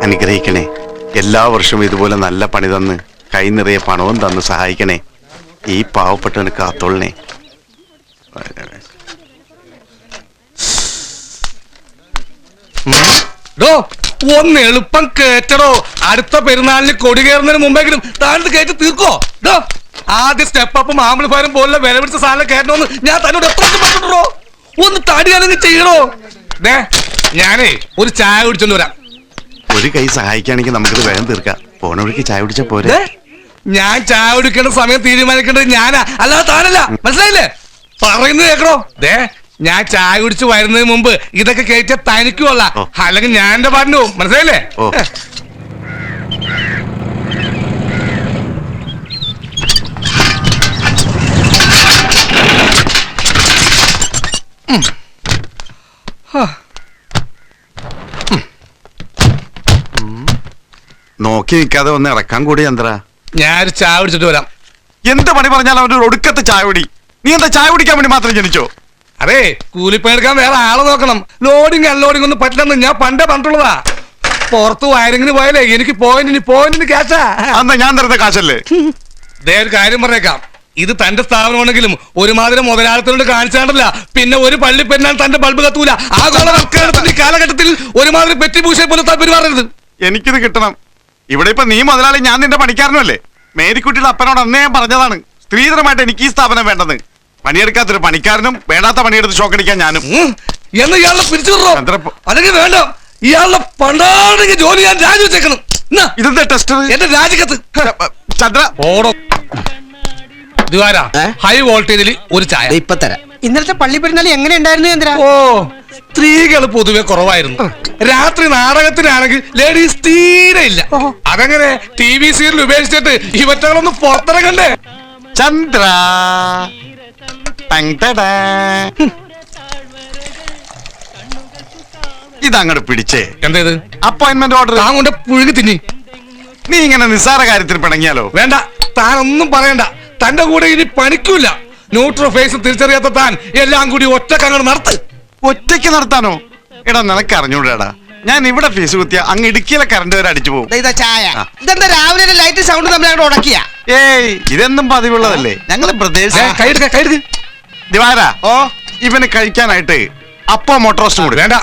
അനുഗ്രഹിക്കണേ. എല്ലാ വർഷവും ഇതുപോലെ നല്ല പണി തന്ന് കൈ നിറയെ പണവും തന്ന് സഹായിക്കണേ. ഈ പാവപ്പെട്ടവന് കാത്തോളണേ. ഒന്ന് എളുപ്പം കേറ്റടോ. അടുത്ത പെരുന്നാളിന് കൊടി കയറുന്നതിന് മുമ്പെങ്കിലും താഴത്ത് കയറ്റി തീർക്കോ. ആദ്യ സ്റ്റെപ്പും ആംബിളിഫയറും പോലുള്ള വില പിടിച്ച സാധനം കയറ്റണമെന്ന് ഞാൻ തന്നോട് എത്ര പറഞ്ഞോ. ഒന്ന് തടിയാണെങ്കിൽ ചെയ്യണോ. ഞാനേ ഒരു ചായ കുടിച്ചോണ്ട് വരാം. ഒരു കൈ സഹായിക്കുകയാണെങ്കിൽ നമുക്കിത് വേഗം തീർക്കാം. പോണ വഴിക്ക് ചായ കുടിച്ചാ പോരെ. ഞാൻ ചായ കുടിക്കേണ്ട സമയം തീരുമാനിക്കേണ്ടത് ഞാനാ, അല്ലാതെ താനല്ല. മനസ്സിലായില്ലേ? പറയുന്നത് കേക്കണോ. ഞാൻ ചായ കുടിച്ച് വരുന്നതിന് മുമ്പ് ഇതൊക്കെ കയറ്റിയ തനിക്കുമല്ല, അല്ലെങ്കിൽ ഞാൻ എന്റെ പാട്ടിന് പോകും. മനസ്സിലായില്ലേ? നോക്കി നിൽക്കാതെ ഒന്ന് ഇറക്കാൻ കൂടി ചന്ദ്ര. ഞാനൊരു ചായ കുടിച്ചിട്ട് വരാം. എന്ത് പണി പറഞ്ഞാലും അവന്റെ ഒടുക്കത്തെ ചായ കുടി. നീ എന്താ ചായ കുടിക്കാൻ വേണ്ടി മാത്രം ജനിച്ചോ? അതെ, കൂലിപ്പണിയെടുക്കാൻ വേറെ ആളെ നോക്കണം. ലോഡിങ് അൺലോഡിങ് ഒന്നും പറ്റില്ലെന്ന് ഞാൻ പണ്ടേ പറഞ്ഞിട്ടുള്ളതാ. പുറത്ത് വയറിങ്ങിന് പോയാലേ എനിക്ക് പോയിന്റിന് ക്യാഷാ. അന്നാ ഞാൻ തരുന്ന കാശല്ലേ. ഒരു കാര്യം പറഞ്ഞേക്കാം, ഇത് തന്റെ സ്ഥാപനമാണെങ്കിലും ഒരുമാതിരി മുതലാളിത്തനോട് കാണിച്ചാണ്ടല്ല. പിന്നെ ഒരു പള്ളി പെരുന്നാൾ തന്റെ ബൾബ് കത്തൂല. ആഗോളവൽക്കരണത്തിന്റെ കാലഘട്ടത്തിൽ ഒരുമാതിരി പെറ്റിപൂശയെ പോലെ പെരുമാറരുത്. എനിക്കിത് കിട്ടണം. ഇവിടെ ഇപ്പൊ നീ മുതലാളി, ഞാൻ നിന്റെ പണിക്കാരനല്ലേ. മേരിക്കുട്ടിയുടെ അപ്പനോട് അന്നേ ഞാൻ പറഞ്ഞതാണ്, സ്ത്രീധനമായിട്ട് എനിക്ക് ഈ സ്ഥാപനം വേണ്ടെന്ന്. പണിയെടുക്കാത്തൊരു പണിക്കാരനും വേണ്ടാത്ത പണിയെടുത്ത് ഷോക്കടിക്കാൻ ഞാനും. എന്ന് ഇയാളെ പിരിച്ചു അല്ലെങ്കിൽ വേണ്ട, ഇയാളുടെ പണ്ടാണെങ്കിൽ ജോലി ഞാൻ രാജിവെച്ചേക്കണം. ഇതെന്താ ടെസ്റ്റർ? എന്റെ രാജിക്കത്ത്. ചന്ദ്ര ഓടോ. ഹൈ വോൾട്ടേജിൽ ഒരു ചായ ഇപ്പൊ തരാം. ഇന്നലത്തെ പള്ളി പെരുന്നാൾ എങ്ങനെ ഉണ്ടായിരുന്നു ചന്ദ്ര? ഓ, സ്ത്രീകൾ പൊതുവെ കുറവായിരുന്നു. രാത്രി നാടകത്തിനാണെങ്കിൽ ലേഡീസ് തീരെ ഇല്ല. അതങ്ങനെ TV സീരിയൽ ഉപേക്ഷിച്ചിട്ട് ഇവറ്റകളൊന്ന് പുറത്തിറങ്ങണ്ടേ. ചന്ദ്ര ഇതങ്ങോട്ട് പിടിച്ചേ. എന്തേത്? Appointment order. താൻ കൊണ്ട് പുഴുകി തിന്നി. നീ ഇങ്ങനെ നിസ്സാര കാര്യത്തിൽ പിണങ്ങിയാലോ? വേണ്ട, താൻ ഒന്നും പറയണ്ട. തന്റെ കൂടെ ഇനി പണിക്കൂല. ന്യൂട്രോ ഫേസ് തിരിച്ചറിയാത്ത താൻ എല്ലാം കൂടി ഒറ്റക്കങ്ങോട്ട് നടത്ത്. ഒറ്റയ്ക്ക് നടത്താനോ? എടാ, നിനക്ക് അറിഞ്ഞൂടാ, ഞാൻ ഇവിടെ ഫീസ് കുത്തിയ അങ്ങ് ഇടുക്കിയിലെ കറണ്ട് വരെ അടിച്ചു പോകും. ചായ ഇതെന്താ രാവിലെ ലൈറ്റ് സൗണ്ട് നമ്മൾ അങ്ങോട്ട് ഉടക്കിയ? ഏയ്, ഇതെന്നും പതിവുള്ളതല്ലേ. ഞങ്ങള് കൈയെടുക്ക. ദിവാരാ, ഇവന് കഴിക്കാനായിട്ട് അപ്പോ മോട്ടോറോസ്റ്റും കൂടി. വേണ്ട,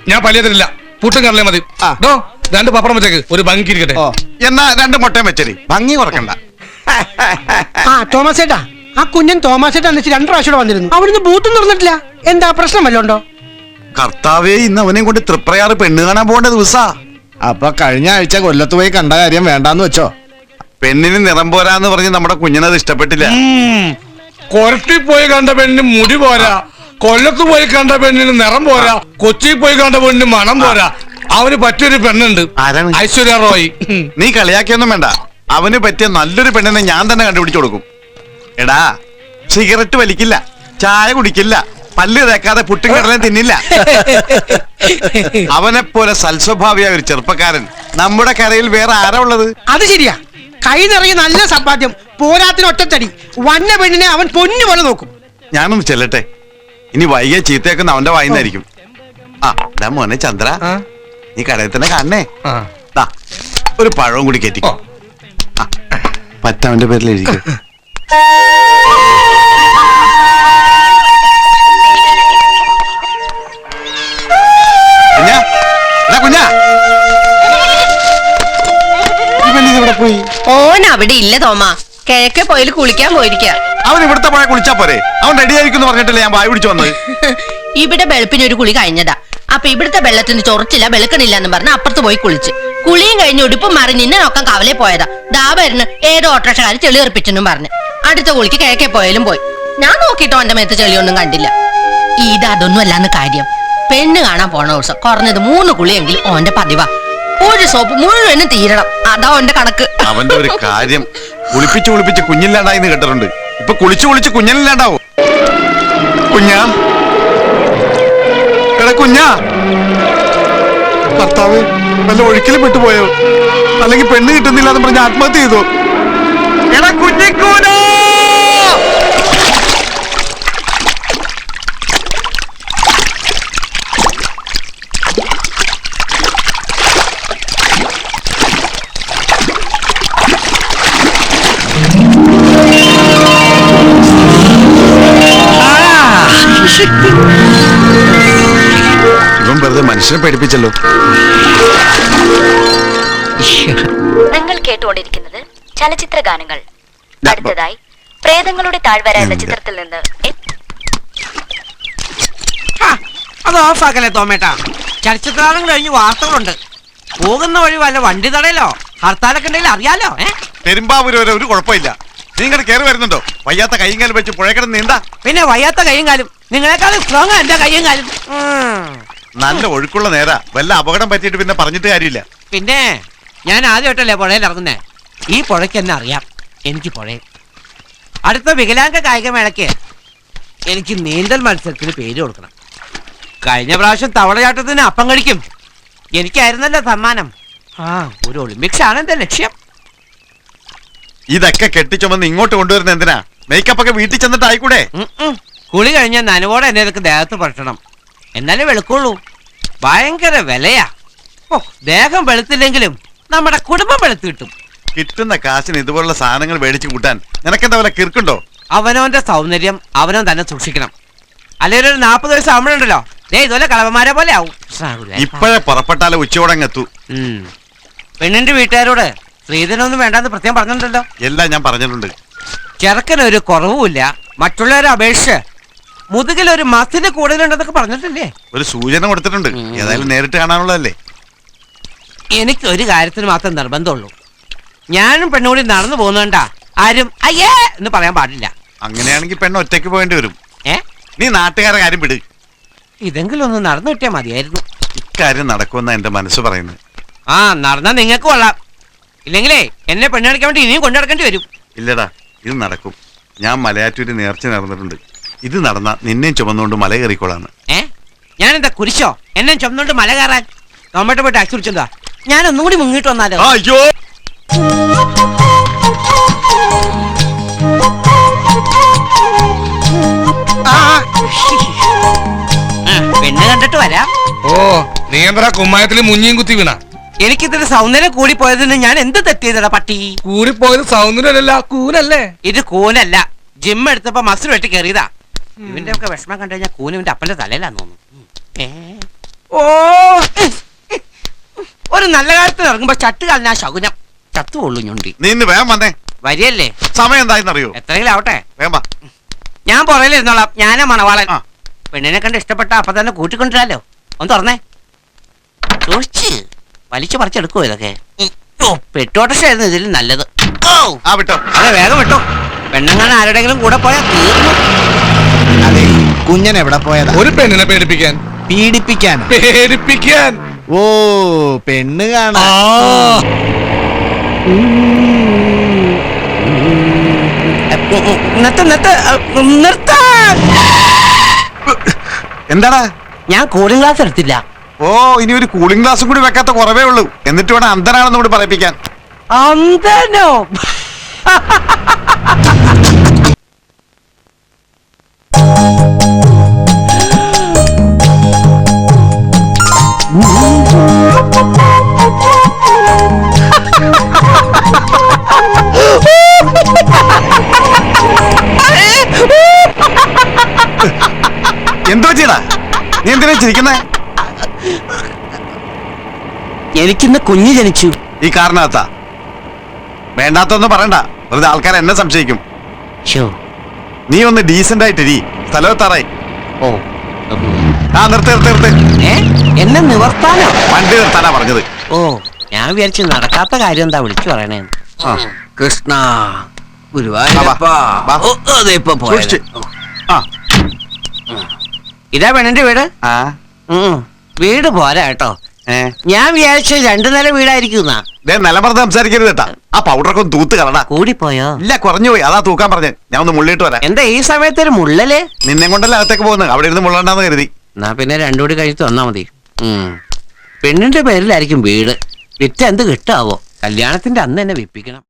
ഞാൻ പല്ലിയതില്ല. പുട്ടും കടലേ മതി. രണ്ട് പപ്പടം വെച്ചേക്ക്, ഒരു ഭംഗി ഇരിക്കട്ടെ. എന്നാ 2 മുട്ടയും വെച്ചേരി, ഭംഗി കുറക്കണ്ട. തോമസ് ചേട്ടാ, ആ കുഞ്ഞൻ തോമസ് ചേട്ടാ 2 പ്രാവശ്യം വന്നിരുന്നു. അവിടുന്ന് ബൂത്തും തുറന്നിട്ടില്ല. എന്താ പ്രശ്നം വല്ലോണ്ടോ? കർത്താവേ, ഇന്ന് അവനെയും കൊണ്ട് തൃപ്രയാറ് പെണ്ണ് കാണാൻ പോകേണ്ട ദിവസാ. അപ്പൊ കഴിഞ്ഞ ആഴ്ച കൊല്ലത്ത് പോയി കണ്ട കാര്യം വേണ്ടാന്ന് വെച്ചോ? പെണ്ണിന് നിറം പോരാന്ന് പറഞ്ഞ് നമ്മുടെ കുഞ്ഞിനത് ഇഷ്ടപ്പെട്ടില്ല. കൊരട്ടി പോയി കണ്ട പെണ്ണിന് മുടി പോരാ, കൊല്ലത്ത് പോയി കണ്ട പെണ്ണിന് നിറം പോരാ, കൊച്ചി പോയി കണ്ട പെണ്ണിന് മണം പോരാ. അവന് പറ്റിയൊരു പെണ്ണുണ്ട്. ആരാണ്? ഐശ്വര്യ റോയ്. നീ കളിയാക്കിയൊന്നും വേണ്ട. അവന് പറ്റിയ നല്ലൊരു പെണ്ണിനെ ഞാൻ തന്നെ കണ്ടുപിടിച്ചു കൊടുക്കും. എടാ, സിഗരറ്റ് വലിക്കില്ല, ചായ കുടിക്കില്ല, പല്ല് തേക്കാതെ പുട്ടും കടലും തിന്നില്ല. അവനെ പോലെ സൽസ്വഭാവിയായ ഒരു ചെറുപ്പക്കാരൻ നമ്മുടെ കരയിൽ വേറെ ആരാ ഉള്ളത്? അത് ശരിയാ. കൈ നിറയെ നല്ല സമ്പാദ്യം, പോരാത്തിന് ഒറ്റത്തടി. വന്ന പെണ്ണിനെ അവൻ പൊന്നു പോലെ നോക്കും. ഞാനൊന്ന് ചെല്ലട്ടെ, ഇനി വൈകിയ ചീത്തയാക്കുന്ന അവന്റെ വായിന്നായിരിക്കും. മോനെ ചന്ദ്ര, നീ കടയിൽ തന്നെ കാണണേ. ഒരു പഴവും കൂടി കയറ്റി പറ്റവന്റെ പേരിൽ എഴുതിക്കും. ഓൻ അവിടെ ഇല്ല തോമ, കിഴക്കെ പോയിൽ കുളിക്കാൻ പോയിരിക്ക. അവൻ ഇവിടുത്തെ പോയ കുളിച്ചാ പോരെ? അവൻ റെഡി ആയിരിക്കും പറഞ്ഞിട്ടല്ലേ ഞാൻ വായ പിടിച്ചു വന്നത്. ഇവിടെ വെളുപ്പിന് ഒരു കുളി കഴിഞ്ഞതാ. അപ്പൊ ഇവിടുത്തെ വെള്ളത്തിന് ചൊറച്ചില്ല, വെളുക്കണില്ല എന്ന് പറഞ്ഞ് അപ്പുറത്ത് പോയി കുളിച്ച് കുളിയും കഴിഞ്ഞ് ഉടുപ്പും മാറി നിന്നെ നോക്കാൻ കവലെ പോയതാ. ദാവരുന്ന് ഏതോ ഓട്ടോറിക്ഷക്കാര് ചെളിയെറിപ്പിച്ചെന്നും പറഞ്ഞ് അടുത്ത കുളിക്ക് കിഴക്കെ പോയാലും പോയി. ഞാൻ നോക്കിട്ടോ എന്റെ മേത്ത് ചെളിയൊന്നും കണ്ടില്ല. ഇത് അതൊന്നും അല്ലാന്ന് കാര്യം. പെണ്ണ് കാണാൻ പോണ ദിവസം കുറഞ്ഞത് 3 കുളിയെങ്കിലും ഓന്റെ പതിവാ. ഒരു സോപ്പ് മുഴുവനും തീരണം, അതാ ഓന്റെ കണക്ക്. അവന്റെ ഒരു കാര്യം, കുളിപ്പിച്ച് കുഞ്ഞില്ലാണ്ടായി കേട്ടിട്ടുണ്ട്. ഇപ്പൊ കുളിച്ച് കുഞ്ഞില്ലാണ്ടാവും. കുഞ്ഞാ, എടാ കുഞ്ഞാ, ഭർത്താവ് വല്ല ഒഴുക്കിലും വിട്ടുപോയോ? അല്ലെങ്കിൽ പെണ്ണ് കിട്ടുന്നില്ല എന്ന് പറഞ്ഞ് ആത്മഹത്യ ചെയ്തോ? എടാ കുഞ്ഞിക്കൂനോ! വെറുതെ മനുഷ്യനെ പേടിപ്പിച്ചല്ലോ. നിങ്ങൾ കേട്ടുകൊണ്ടിരിക്കുന്നത് ചലച്ചിത്ര ഗാനങ്ങൾ. അടുത്തതായി പ്രേതങ്ങളുടെ താഴ്വര എന്ന ചിത്രത്തിൽ നിന്ന് അത് ഓഫാക്കല്ലേ തോമേട്ടാ. ചലച്ചിത്രം കഴിഞ്ഞ് വാർത്തകളുണ്ട്. പോകുന്ന വഴി വല്ല വണ്ടി തടയലോ ഹർത്താലൊക്കെ ഉണ്ടെങ്കിൽ അറിയാലോ. പെരുമ്പാവൂര് വരെ ഒരു കുഴപ്പമില്ല. നിങ്ങൾ കയറി വരുന്നുണ്ടോ? വയ്യാത്ത കൈയും കാലും വെച്ച് പുഴക്കിടന്ന് നീന്താ. പിന്നെ വയ്യാത്ത കൈയും കാലും നിങ്ങളെക്കാളും സ്ട്രോങ് എന്റെ കൈയും കാലും. നല്ല ഒഴുക്കുള്ള നേരാ. വല്ല അപകടം പറ്റിയിട്ട് പിന്നെ പറഞ്ഞിട്ട് കാര്യമില്ല. പിന്നെ ഞാൻ ആദ്യമായിട്ടല്ലേ പുഴയിൽ ഇറങ്ങുന്നേ. ഈ പുഴയ്ക്ക് എന്നെ അറിയാം. എനിക്ക് പുഴയിൽ അടുത്ത വികലാംഗ കായികമേളയ്ക്ക് എനിക്ക് നീന്തൽ മത്സരത്തിന് പേര് കൊടുക്കണം. കഴിഞ്ഞ പ്രാവശ്യം തവളചാട്ടത്തിന് അപ്പം കഴിക്കും എനിക്കായിരുന്നല്ലോ സമ്മാനം. ഒരു ഒളിമ്പിക്സ് ആണ് എന്റെ ലക്ഷ്യം. ഇതൊക്കെ കെട്ടിച്ചുമന്ന് ഇങ്ങോട്ട് കൊണ്ടുവരുന്ന എന്തിനാ? മേക്കപ്പ് ഒക്കെ വീട്ടിൽ ചെന്നിട്ട് ആയിക്കൂടെ? കുളി കഴിഞ്ഞ നനവോടെ എന്നെ ഇതൊക്കെ ദേഹത്ത് പറ്റണം. എന്നാലേ വെളുക്കുള്ളൂ. ഭയങ്കര വിലയാ. ദേഹം വെളുത്തില്ലെങ്കിലും നമ്മുടെ കുടുംബം വെളുത്ത് കിട്ടും. കിട്ടുന്ന കാശിന് ഇതുപോലുള്ള സാധനങ്ങൾ മേടിച്ചു കൂട്ടാൻ നിനക്കെന്താ വല്ല കിർക്കുണ്ടോ? അവനവന്റെ സൗന്ദര്യം അവനവൻ തന്നെ സൂക്ഷിക്കണം. അല്ലെങ്കിൽ ഒരു 40 വയസ്സ് ആവുമ്പോഴുണ്ടല്ലോ ഇതുപോലെ കളവന്മാരെ പോലെ ആവും. ഇപ്പോഴേ പുറപ്പെട്ടാലേ ഉച്ചയോടങ്ങെത്തു. പെണ്ണിന്റെ വീട്ടുകാരോട് സ്ത്രീധനൊന്നും വേണ്ടെന്ന് പ്രത്യേകം പറഞ്ഞിട്ടുണ്ടല്ലോ. എല്ലാം ഞാൻ പറഞ്ഞിട്ടുണ്ട്. ചെറുക്കനൊരു കുറവുമില്ല. മറ്റുള്ളവരെ അപേക്ഷിച്ച് മുതുകിലൊരു മസിന് കൂടുതലുണ്ടെന്നൊക്കെ പറഞ്ഞിട്ടില്ലേ? ഒരു സൂചന കൊടുത്തിട്ടുണ്ട്. ഏതായാലും നേരിട്ട് കാണാനുള്ളതല്ലേ. എനിക്കൊരു കാര്യത്തിന് മാത്രം നിർബന്ധമുള്ളൂ. ഞാനും പെണ്ണുകൂടി നടന്നു പോകുന്നുണ്ടാ ആരും അയ്യേ എന്ന് പറയാൻ പാടില്ല. അങ്ങനെയാണെങ്കിൽ പെണ്ണ് ഒറ്റയ്ക്ക് പോകേണ്ടി വരും. നീ നാട്ടുകാരെ കാര്യം വിട്. ഇതെങ്കിലും ഒന്ന് നടന്നു കിട്ടിയാൽ മതിയായിരുന്നു. ഇക്കാര്യം നടക്കുമെന്നാ എന്റെ മനസ്സ് പറയുന്നത്. നടന്നാ നിങ്ങൾക്ക് കൊള്ളാം. ഇല്ലെങ്കിലേ എന്നെ പെണ്ണെടുക്കാൻ വേണ്ടി ഇനിയും കൊണ്ടുനടക്കേണ്ടി വരും. ഇല്ലടാ, ഇത് നടക്കും. ഞാൻ മലയാറ്റൂര് നേർച്ച നടന്നിട്ടുണ്ട്. ഇത് നടന്ന നിന്നെയും ചുമന്നുകൊണ്ട് മല കയറിക്കോളാന്ന്. ഞാനെന്താ കുരിശോ? എന്നെ ചുമന്നുകൊണ്ട് മല കയറാൻ? നമ്മട്ട് പോയി ടാക്സി വിളിച്ചെന്താ? ഞാൻ ഒന്നുകൂടി മുങ്ങിട്ട് വന്നാലോ? അയ്യോ, പെണ്ണ് കണ്ടിട്ട് വരാം. ഓ നീ എന്താ കുമ്മായത്തിൽ മുഞ്ഞിയും കുത്തി വീണ? എനിക്കിതിന് സൗന്ദര്യം കൂടി പോയതിന് ഞാൻ എന്ത് തെറ്റിയതടാ പട്ടി? കൂടിപ്പോയത് സൗന്ദര്യമല്ല, കൂനല്ലേ? ഇത് കൂനല്ല. ജിം എടുത്തപ്പോ മസിൽ വെട്ടി കയറിയതാ. ഇവന്റെ ഒക്കെ വിഷമം കണ്ടു കഴിഞ്ഞാൽ കൂന് ഇവന്റെ അപ്പന്റെ തലയിലാന്ന് തോന്നുന്നു. ഓ ഒരു നല്ല കാര്യത്തിൽ ഇറങ്ങുമ്പോ ചട്ട് കളഞ്ഞാ ശകുനം. ചത്തുകൊള്ളു ഞുണ്ടി. നീ ഇന്ന് വേഗം വന്നേ. വരിയല്ലേ? സമയം എന്തായെന്നറിയോ? എത്രയെങ്കിലും ആവട്ടെ. വേഗം വാ. ഞാൻ പുറയിലിരുന്നോളാം. ഞാനാ മണവാളൻ. പെണ്ണിനെ കണ്ട് ഇഷ്ടപ്പെട്ട അപ്പൊ തന്നെ കൂട്ടിക്കൊണ്ടിരാലോ. ഒന്ന് തുറന്നേ. സൂക്ഷിച്ച് വലിച്ചു പറിച്ചെടുക്കുവോ ഇതൊക്കെ? പെട്ടോട്ടശായിരുന്നു ഇതിൽ നല്ലത്. വിട്ടോ. അതെ, വേഗം വിട്ടോ. പെണ്ണുങ്ങൾ ആരുടെങ്കിലും കൂടെ പോയാൽ തീർന്നു. അതെ, കുഞ്ഞൻ എവിടെ പോയതാ? ഒരു പെണ്ണിനെ പേടിപ്പിക്കാൻ. പീഡിപ്പിക്കാൻ? പേടിപ്പിക്കാൻ. ഓ, പെണ്ണ് കാണാ. എന്താടാ? ഞാൻ കൂളിംഗ് ഗ്ലാസ് എടുത്തില്ല. ഓ, ഇനി ഒരു കൂളിംഗ് ഗ്ലാസും കൂടി വെക്കാത്ത കുറവേ ഉള്ളൂ. എന്നിട്ട് വേണം അന്ധനാണെന്ന് കൂടി പറയിപ്പിക്കാൻ. അന്ധനോ? എന്തോ ചെയ്താ? നീ എന്തിനാ ചിരിക്കുന്നേ? എനിക്കിന്ന് കുഞ്ഞ് ജനിച്ചു. ഈ കാരണത്താ? വേണ്ടാത്തൊന്നും പറയണ്ട, വെറുതെ ആൾക്കാർ എന്നെ സംശയിക്കും. നീ ഒന്ന് ഡീസന്റ് ആയിട്ടിരി. സ്ഥലത്താറായി. ഓ, നിർത്ത്. എന്നെ നിവർത്താനോ? വണ്ടി നിർത്താനാ പറഞ്ഞത്. ഓ, ഞാൻ വിചാരിച്ചു നടക്കാത്ത കാര്യം എന്താ വിളിച്ചു പറയണേ. കൃഷ്ണ ഗുരുവായൂരപ്പാ. സൂക്ഷിച്ച്. ഇതാ പെണ്ണിന്റെ വീട്. വീട് പോരാ കേട്ടോ. ഞാൻ വിചാരിച്ച 2 നില വീടായിരിക്കും. നിലമറന്ന് സംസാരിക്കരുത് കേട്ടാ. ആ പൗഡറൊക്കെ ഒന്ന് തൂത്ത് കളടാ. കൂടിപ്പോയോ? ഇല്ല, കുറഞ്ഞുപോയി. അതാ തൂക്കാൻ പറഞ്ഞ്. ഞാൻ ഒന്ന് മുള്ളിട്ട് വരാം. എന്താ ഈ സമയത്ത് ഒരു മുള്ളല്? നിന്നെ കൊണ്ടല്ലേ അകത്തേക്ക് പോകുന്നത്. അവിടെ ഇരുന്ന് മുള്ളണ്ടാന്ന് കരുതി. എന്നാ പിന്നെ 2 കൂടി കഴിച്ച് തന്നാ മതി. പെണ്ണിന്റെ പേരിലായിരിക്കും വീട്. വിറ്റ എന്ത് കിട്ടാവോ? കല്യാണത്തിന്റെ അന്ന് തന്നെ വിപ്പിക്കണം.